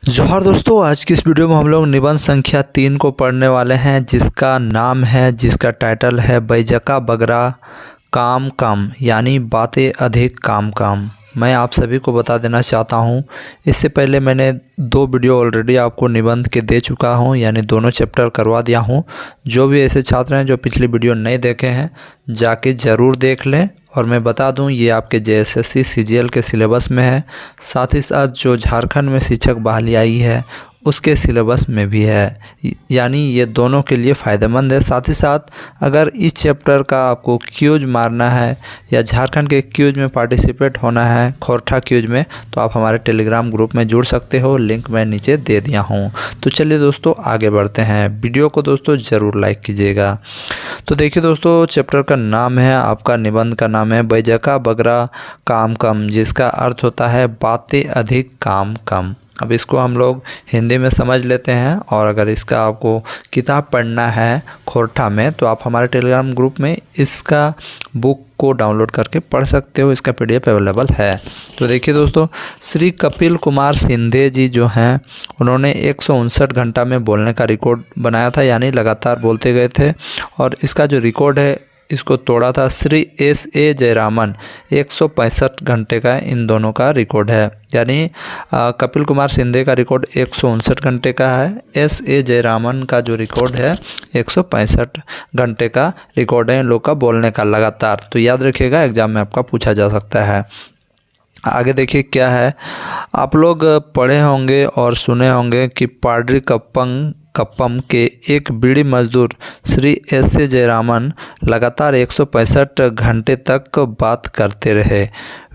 जोहार दोस्तों, आज की इस वीडियो में हम लोग निबंध संख्या 3 को पढ़ने वाले हैं, जिसका टाइटल है बैजका बगरा काम कम, यानी बातें अधिक काम कम। मैं आप सभी को बता देना चाहता हूं, इससे पहले मैंने 2 वीडियो ऑलरेडी आपको निबंध के दे चुका हूं, यानी दोनों चैप्टर करवा दिया हूं। जो भी ऐसे छात्र हैं जो पिछली वीडियो नहीं देखे हैं, जाके ज़रूर देख लें। और मैं बता दूं, ये आपके JSSC CGL के सिलेबस में है, साथ ही साथ जो झारखंड में शिक्षक बहाली आई है उसके सिलेबस में भी है, यानी ये दोनों के लिए फ़ायदेमंद है। साथ ही साथ अगर इस चैप्टर का आपको क्यूज मारना है या झारखंड के क्यूज में पार्टिसिपेट होना है, खोरठा क्यूज में, तो आप हमारे टेलीग्राम ग्रुप में जुड़ सकते हो, लिंक मैं नीचे दे दिया हूँ। तो चलिए दोस्तों आगे बढ़ते हैं। वीडियो को दोस्तों ज़रूर लाइक कीजिएगा। तो देखिए दोस्तों, चैप्टर का नाम है, आपका निबंध का नाम है बैजका बगरा काम कम, जिसका अर्थ होता है बातें अधिक काम कम। अब इसको हम लोग हिंदी में समझ लेते हैं, और अगर इसका आपको किताब पढ़ना है खोरठा में, तो आप हमारे टेलीग्राम ग्रुप में इसका बुक को डाउनलोड करके पढ़ सकते हो। इसका PDF अवेलेबल है। तो देखिए दोस्तों, श्री कपिल कुमार सिंधे जी जो हैं, उन्होंने 159 घंटा में बोलने का रिकॉर्ड बनाया था, यानी लगातार बोलते गए थे। और इसका जो रिकॉर्ड है, इसको तोड़ा था श्री S.A. जयरामन। 165 घंटे का इन दोनों का रिकॉर्ड है, यानी कपिल कुमार सिंधे का रिकॉर्ड 159 घंटे का है। S.A. जयरामन का जो रिकॉर्ड है 165 घंटे का रिकॉर्ड है इन लोग का बोलने का लगातार। तो याद रखिएगा, एग्जाम में आपका पूछा जा सकता है। आगे देखिए क्या है, आप लोग पढ़े होंगे और सुने होंगे कि पाडरी कप्पम के एक बीड़ी मजदूर श्री S.A. जयरामन लगातार 165 घंटे तक बात करते रहे।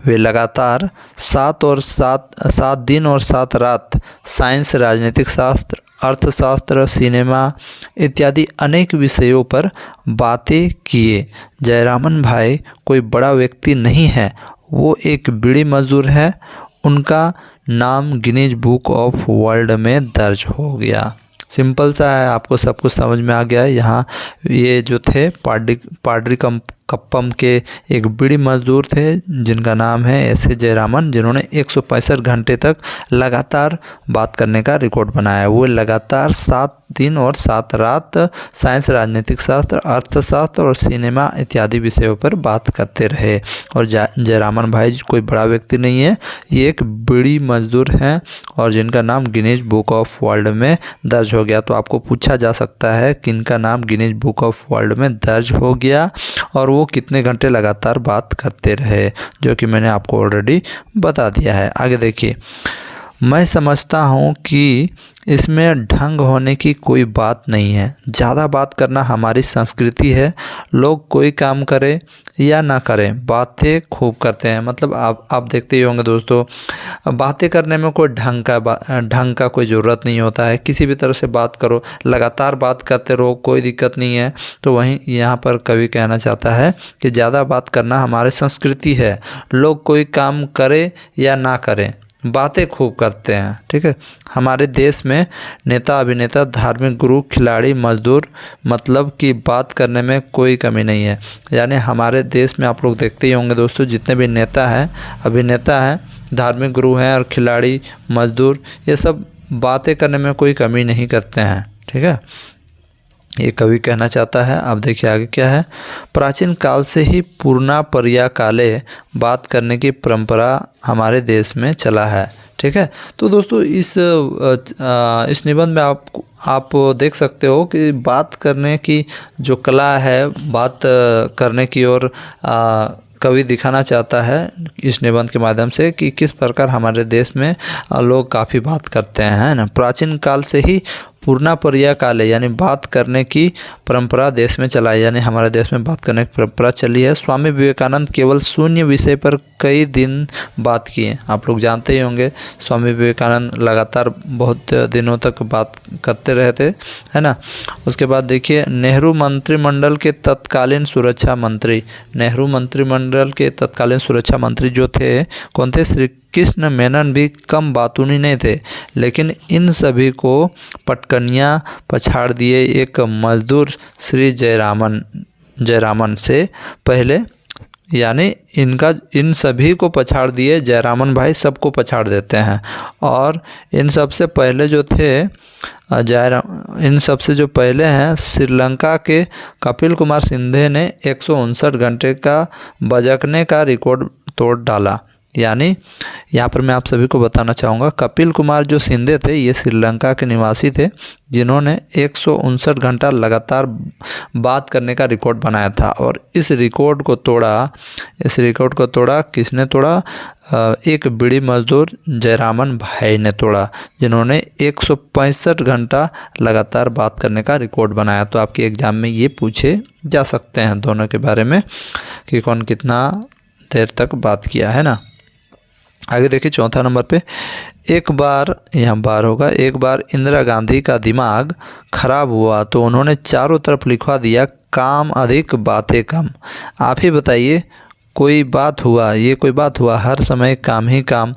वे लगातार 7 दिन और 7 रात साइंस, राजनीतिक शास्त्र, अर्थशास्त्र, सिनेमा इत्यादि अनेक विषयों पर बातें किए। जयरामन भाई कोई बड़ा व्यक्ति नहीं है, वो एक बीड़ी मजदूर है। उनका नाम गिनीज बुक ऑफ वर्ल्ड में दर्ज हो गया। सिंपल सा है, आपको सब कुछ समझ में आ गया है। यहाँ ये जो थे पाडरी कप्पम के एक बीड़ी मजदूर थे, जिनका नाम है S.A. जयरामन, जिन्होंने 165 घंटे तक लगातार बात करने का रिकॉर्ड बनाया। वो लगातार 7 दिन और 7 रात साइंस, राजनीतिक शास्त्र, अर्थशास्त्र और सिनेमा इत्यादि विषयों पर बात करते रहे। और जयरामन भाई कोई बड़ा व्यक्ति नहीं है, ये एक बीड़ी मजदूर हैं, और जिनका नाम गिनीज बुक ऑफ वर्ल्ड में दर्ज हो गया। तो आपको पूछा जा सकता है कि इनका नाम गिनीज बुक ऑफ वर्ल्ड में दर्ज हो गया, और वो कितने घंटे लगातार बात करते रहे, जो कि मैंने आपको ऑलरेडी बता दिया है। आगे देखिए, मैं समझता हूँ कि इसमें ढंग होने की कोई बात नहीं है। ज़्यादा बात करना हमारी संस्कृति है। लोग कोई काम करे या ना करें, बातें खूब करते हैं। मतलब आप देखते ही होंगे दोस्तों, बातें करने में कोई ढंग का कोई ज़रूरत नहीं होता है। किसी भी तरह से बात करो, लगातार बात करते रहो, कोई दिक्कत नहीं है। तो वहीं यहाँ पर कवि कहना चाहता है कि ज़्यादा बात करना हमारी संस्कृति है। लोग कोई काम करे या ना करें, बातें खूब करते हैं। ठीक है, हमारे देश में नेता, अभिनेता, धार्मिक गुरु, खिलाड़ी, मजदूर, मतलब कि बात करने में कोई कमी नहीं है। यानी हमारे देश में आप लोग देखते ही होंगे दोस्तों, जितने भी नेता हैं, अभिनेता हैं, धार्मिक गुरु हैं और खिलाड़ी, मजदूर, ये सब बातें करने में कोई कमी नहीं करते हैं। ठीक है, ये कवि कहना चाहता है। अब देखिए आगे क्या है, प्राचीन काल से ही पूर्णा पर्या काले बात करने की परंपरा हमारे देश में चला है। ठीक है, तो दोस्तों इस निबंध में आप देख सकते हो कि बात करने की जो कला है, बात करने की ओर कवि दिखाना चाहता है इस निबंध के माध्यम से कि किस प्रकार हमारे देश में लोग काफ़ी बात करते हैं, है ना। प्राचीन काल से ही पूर्णा पर्या काले, यानी बात करने की परंपरा देश में चला है, यानी हमारे देश में बात करने की परंपरा चली है। स्वामी विवेकानंद केवल शून्य विषय पर कई दिन बात किए। आप लोग जानते ही होंगे, स्वामी विवेकानंद लगातार बहुत दिनों तक बात करते रहे थे, है ना। उसके बाद देखिए, नेहरू मंत्रिमंडल के तत्कालीन सुरक्षा मंत्री जो थे, कौन थे? श्री कृष्ण मेनन भी कम बातूनी नहीं थे, लेकिन इन सभी को पटकनियाँ पछाड़ दिए एक मजदूर श्री जयरामन से पहले यानी इन सभी को पछाड़ दिए जयरामन भाई, सबको पछाड़ देते हैं। और इन सबसे पहले जो थे इन सबसे जो पहले हैं श्रीलंका के कपिल कुमार सिंधे ने 159 घंटे का बजकने का रिकॉर्ड तोड़ डाला। यानी यहाँ पर मैं आप सभी को बताना चाहूँगा, कपिल कुमार जो सिंधे थे ये श्रीलंका के निवासी थे, जिन्होंने 159 घंटा लगातार बात करने का रिकॉर्ड बनाया था। और इस रिकॉर्ड को तोड़ा किसने तोड़ा? एक बीड़ी मजदूर जयरामन भाई ने तोड़ा, जिन्होंने 165 घंटा लगातार बात करने का रिकॉर्ड बनाया। तो आपके एग्ज़ाम में ये पूछे जा सकते हैं दोनों के बारे में कि कौन कितना देर तक बात किया है ना। आगे देखिए चौथा नंबर पे, एक बार इंदिरा गांधी का दिमाग खराब हुआ तो उन्होंने चारों तरफ लिखवा दिया काम अधिक बातें कम। आप ही बताइए, कोई बात हुआ? हर समय काम ही काम।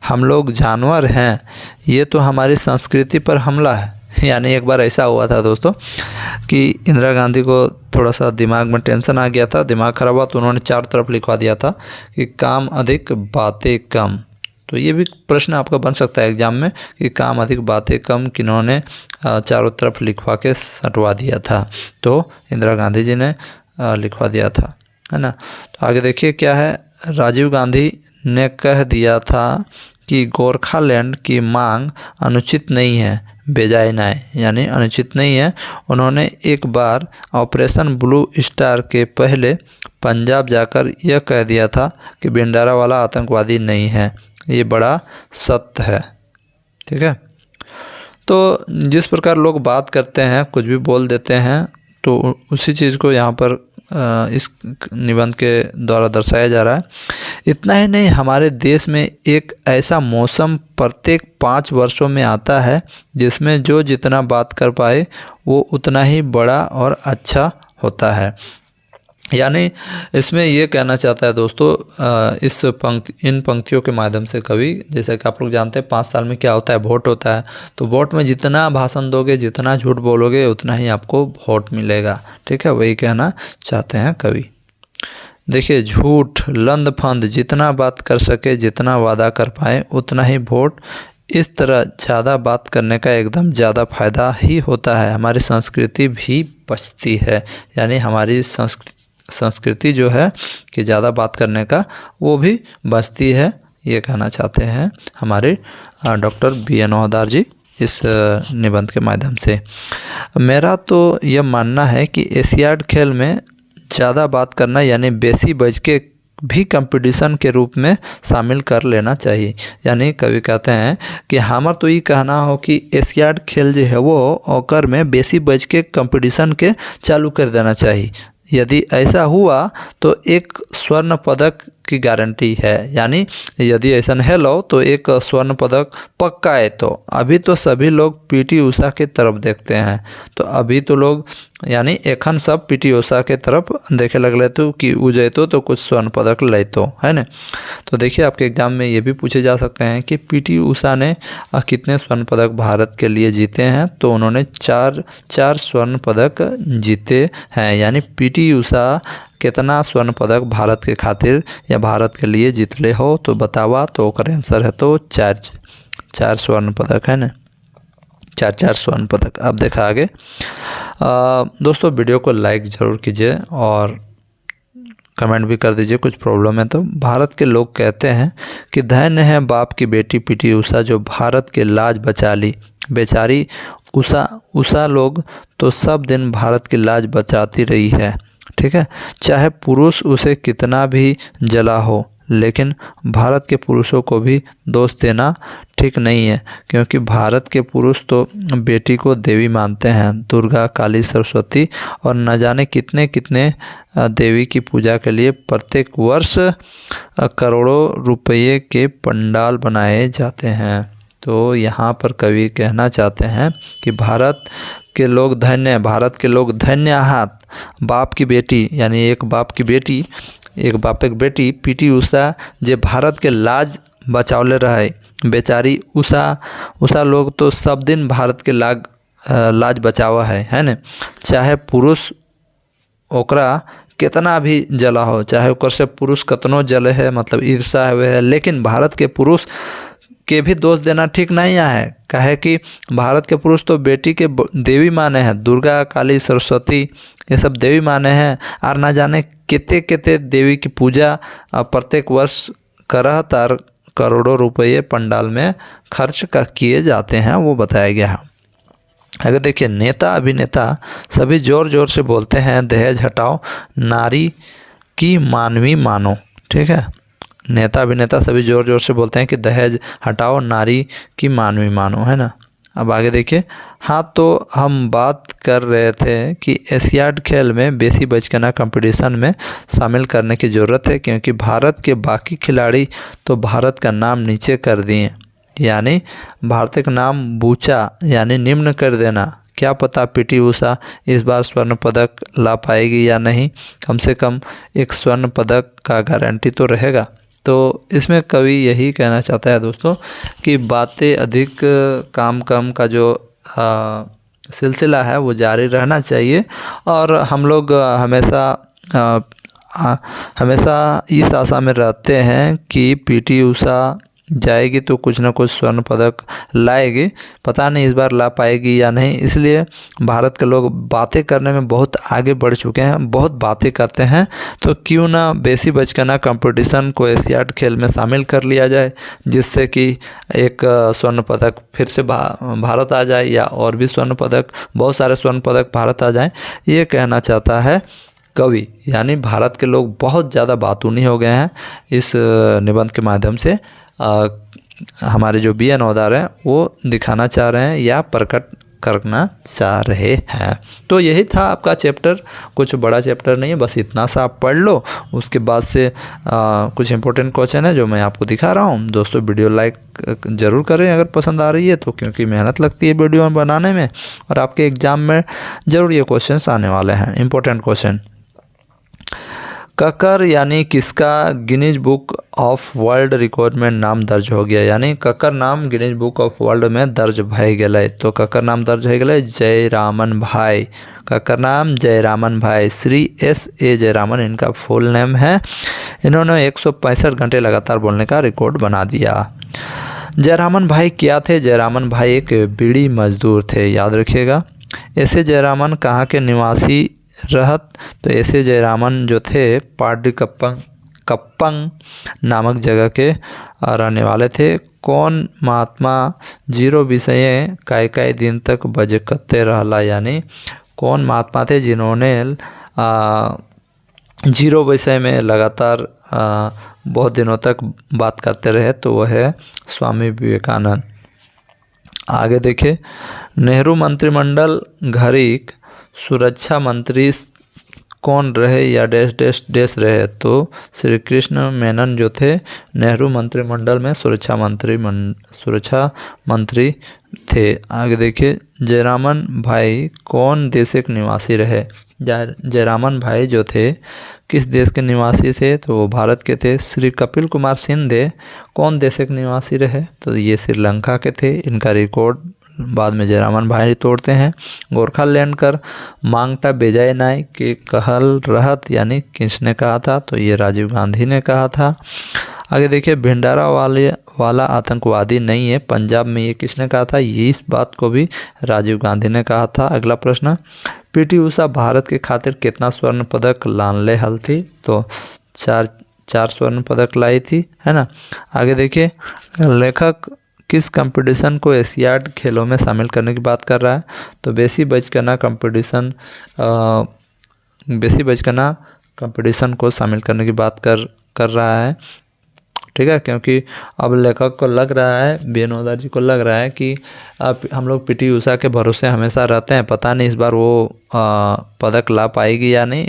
हम लोग जानवर हैं, ये तो हमारी संस्कृति पर हमला है। यानी एक बार ऐसा हुआ था दोस्तों कि इंदिरा गांधी को थोड़ा सा दिमाग में टेंशन आ गया था, दिमाग खराब हुआ तो उन्होंने चारों तरफ लिखवा दिया था कि काम अधिक बातें कम। तो ये भी प्रश्न आपका बन सकता है एग्जाम में कि काम अधिक बातें कम किन्होंने चारों तरफ लिखवा के हटवा दिया था? तो इंदिरा गांधी जी ने लिखवा दिया था, है ना। तो आगे देखिए क्या है, राजीव गांधी ने कह दिया था कि गोरखालैंड की मांग अनुचित नहीं है, बेजाय ना है, यानी अनुचित नहीं है। उन्होंने एक बार ऑपरेशन ब्लू स्टार के पहले पंजाब जाकर यह कह दिया था कि भिंडारा वाला आतंकवादी नहीं है। ये बड़ा सत्य है, ठीक है। तो जिस प्रकार लोग बात करते हैं, कुछ भी बोल देते हैं, तो उसी चीज़ को यहाँ पर इस निबंध के द्वारा दर्शाया जा रहा है। इतना ही नहीं, हमारे देश में एक ऐसा मौसम प्रत्येक 5 वर्षों में आता है जिसमें जो जितना बात कर पाए वो उतना ही बड़ा और अच्छा होता है। यानी इसमें ये कहना चाहता है दोस्तों, इन पंक्तियों के माध्यम से कवि, जैसे कि आप लोग जानते हैं 5 साल में क्या होता है, वोट होता है। तो वोट में जितना भाषण दोगे, जितना झूठ बोलोगे, उतना ही आपको वोट मिलेगा, ठीक है। वही कहना चाहते हैं कवि। देखिए, झूठ लंद फंद, जितना बात कर सके, जितना वादा कर पाए उतना ही वोट। इस तरह ज़्यादा बात करने का एकदम ज़्यादा फायदा ही होता है, हमारी संस्कृति भी बचती है। यानी हमारी संस्कृति जो है कि ज़्यादा बात करने का, वो भी बचती है, ये कहना चाहते हैं हमारे डॉक्टर BN ओहदार जी इस निबंध के माध्यम से। मेरा तो यह मानना है कि एशियाड खेल में ज़्यादा बात करना यानी बेसी बज के भी कंपटीशन के रूप में शामिल कर लेना चाहिए। यानी कवि कहते हैं कि हमार तो ये कहना हो कि एशियाड खेल जो है वो ओकर में बेसी बज के कंपटीशन के चालू कर देना चाहिए। यदि ऐसा हुआ तो एक स्वर्ण पदक की गारंटी है। यानी यदि ऐसा है लो तो एक स्वर्ण पदक पक्का है। तो अभी तो सभी लोग PT उषा के तरफ देखते हैं, तो अभी तो लोग यानी एखन सब PT उषा के तरफ देखे लगले तो कि उ जैतो तो कुछ स्वर्ण पदक लेतो, है ना। तो देखिए आपके एग्जाम में ये भी पूछे जा सकते हैं कि PT उषा ने कितने स्वर्ण पदक भारत के लिए जीते हैं? तो उन्होंने 4 स्वर्ण पदक जीते हैं। यानी PT उषा कितना स्वर्ण पदक भारत के खातिर या भारत के लिए जीतले हो तो बतावा? तो ओकर आंसर है तो 4 स्वर्ण पदक, है ना, 4 स्वर्ण पदक। अब देखा आगे दोस्तों, वीडियो को लाइक ज़रूर कीजिए और कमेंट भी कर दीजिए, कुछ प्रॉब्लम है तो। भारत के लोग कहते हैं कि धन्य है बाप की बेटी PT उषा जो भारत के लाज बचा ली। बेचारी उषा लोग तो सब दिन भारत की लाज बचाती रही है, ठीक है। चाहे पुरुष उसे कितना भी जला हो, लेकिन भारत के पुरुषों को भी दोष देना ठीक नहीं है, क्योंकि भारत के पुरुष तो बेटी को देवी मानते हैं, दुर्गा, काली, सरस्वती और न जाने कितने कितने देवी की पूजा के लिए प्रत्येक वर्ष करोड़ों रुपये के पंडाल बनाए जाते हैं। तो यहाँ पर कवि कहना चाहते हैं कि भारत के लोग धन्य हाथ बाप की बेटी, यानी एक बाप की बेटी PT उषा जे भारत के लाज बचावले रहे। बेचारी उषा लोग तो सब दिन भारत के लाज बचावा है ना। चाहे पुरुष ओकरा कितना भी जला हो, चाहे ओकर से पुरुष कतनो जले है, मतलब ईर्षा हुए है, लेकिन भारत के पुरुष के भी दोष देना ठीक नहीं है। काहे कि भारत के पुरुष तो बेटी के देवी माने हैं, दुर्गा, काली, सरस्वती ये सब देवी माने हैं, और ना जाने कितने कितने देवी की पूजा प्रत्येक वर्ष करत और करोड़ों रुपये पंडाल में खर्च किए जाते हैं, वो बताया गया है। अगर देखिए, नेता अभिनेता सभी ज़ोर ज़ोर से बोलते हैं दहेज हटाओ, नारी की मानवी मानो। ठीक है, नेता अभिनेता सभी ज़ोर ज़ोर से बोलते हैं कि दहेज हटाओ, नारी की मानवी मानो, है ना। अब आगे देखिए, हाँ, तो हम बात कर रहे थे कि एशियाड खेल में बेसी बचकाना कंपटीशन में शामिल करने की ज़रूरत है, क्योंकि भारत के बाकी खिलाड़ी तो भारत का नाम नीचे कर दिए, यानी भारत का नाम बूचा यानी निम्न कर देना। क्या पता पीटी उषा इस बार स्वर्ण पदक ला पाएगी या नहीं, कम से कम एक स्वर्ण पदक का गारंटी तो रहेगा। तो इसमें कवि यही कहना चाहता है दोस्तों कि बातें अधिक काम कम का जो सिलसिला है वो जारी रहना चाहिए, और हम लोग हमेशा इस आशा में रहते हैं कि पीटी उषा जाएगी तो कुछ ना कुछ स्वर्ण पदक लाएगी। पता नहीं इस बार ला पाएगी या नहीं, इसलिए भारत के लोग बातें करने में बहुत आगे बढ़ चुके हैं, बहुत बातें करते हैं। तो क्यों ना बेसी बचकाना कंपटीशन को एशियाड खेल में शामिल कर लिया जाए, जिससे कि एक स्वर्ण पदक फिर से भारत आ जाए, या और भी स्वर्ण पदक, बहुत सारे स्वर्ण पदक भारत आ जाए, ये कहना चाहता है कवि। यानी भारत के लोग बहुत ज़्यादा बातूनी हो गए हैं इस निबंध के माध्यम से। हमारे जो बी एन ओदार हैं वो दिखाना चाह रहे हैं या प्रकट करना चाह रहे हैं। तो यही था आपका चैप्टर, कुछ बड़ा चैप्टर नहीं है, बस इतना सा आप पढ़ लो। उसके बाद से कुछ इंपॉर्टेंट क्वेश्चन है जो मैं आपको दिखा रहा हूँ। दोस्तों वीडियो लाइक ज़रूर करें अगर पसंद आ रही है तो, क्योंकि मेहनत लगती है वीडियो बनाने में, और आपके एग्ज़ाम में ज़रूर ये क्वेश्चन आने वाले हैं, इंपॉर्टेंट क्वेश्चन। ककर यानी किसका Guinness book of world record में नाम दर्ज हो गया, यानी ककर नाम गिनीज बुक ऑफ वर्ल्ड में दर्ज भय गए। तो ककर नाम दर्ज हो गए जयरामन भाई, ककर नाम जयरामन भाई, श्री S.A. जयरामन इनका फुल नेम है। इन्होंने 165 घंटे लगातार बोलने का रिकॉर्ड बना दिया। जयरामन भाई क्या थे? जयरामन भाई एक बीड़ी मजदूर थे, याद रखिएगा। ऐसे जयरामन कहाँ के निवासी रहत? तो ऐसे जयरामन जो थे पार्डी कप्पंग नामक जगह के रहने वाले थे। कौन महात्मा जीरो विषय कई दिन तक बजकते रहला, यानी कौन महात्मा थे जिन्होंने जीरो विषय में लगातार बहुत दिनों तक बात करते रहे? तो वह है स्वामी विवेकानंद। आगे देखिए, नेहरू मंत्रिमंडल घरिक सुरक्षा मंत्री कौन रहे या डैश डैश डैश रहे? तो श्री कृष्ण मेनन जो थे नेहरू मंत्रिमंडल में सुरक्षा मंत्री थे। आगे देखिए, जयरामन भाई कौन देश के निवासी रहे? जयरामन भाई जो थे किस देश के निवासी थे? तो वो भारत के थे। श्री कपिल कुमार सिंधे कौन देश के निवासी रहे? तो ये श्रीलंका के थे। इनका रिकॉर्ड बाद में जयरामन भाई तोड़ते हैं। गोरखालैंड कर मांगटा बेजाय नाय के कहल रहत, यानी किसने कहा था? तो ये राजीव गांधी ने कहा था। आगे देखिए, भिंडारा वाला आतंकवादी नहीं है पंजाब में, ये किसने कहा था? ये इस बात को भी राजीव गांधी ने कहा था। अगला प्रश्न, पीटी उषा भारत के खातिर कितना स्वर्ण पदक लानले हल थी? तो चार स्वर्ण पदक लाई थी, है ना। आगे देखिए, लेखक किस कंपटीशन को एशियाड खेलों में शामिल करने की बात कर रहा है? तो बेसी बचकाना कंपटीशन को शामिल करने की बात कर रहा है। ठीक है, क्योंकि अब लेखक को लग रहा है, बी.एन. ओदार जी को लग रहा है कि अब हम लोग पीटी उषा के भरोसे हमेशा रहते हैं, पता नहीं इस बार वो पदक ला पाएगी या नहीं,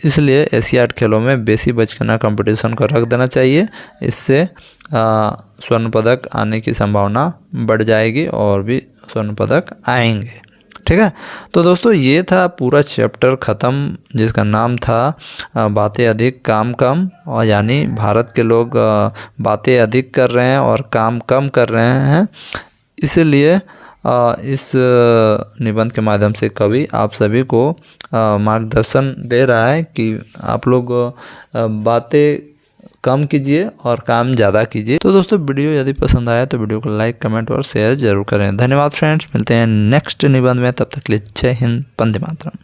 इसलिए एशियाड खेलों में बेसी बचकाना कंपटीशन को रख देना चाहिए। इससे स्वर्ण पदक आने की संभावना बढ़ जाएगी और भी स्वर्ण पदक आएंगे। ठीक है, तो दोस्तों ये था पूरा चैप्टर ख़त्म, जिसका नाम था बातें अधिक काम कम, और यानी भारत के लोग बातें अधिक कर रहे हैं और काम कम कर रहे हैं, इसलिए इस निबंध के माध्यम से कवि आप सभी को मार्गदर्शन दे रहा है कि आप लोग बातें कम कीजिए और काम ज़्यादा कीजिए। तो दोस्तों वीडियो यदि पसंद आया तो वीडियो को लाइक, कमेंट और शेयर जरूर करें। धन्यवाद फ्रेंड्स, मिलते हैं नेक्स्ट निबंध में, तब तक के लिए जय हिंद, वंदे मातरम।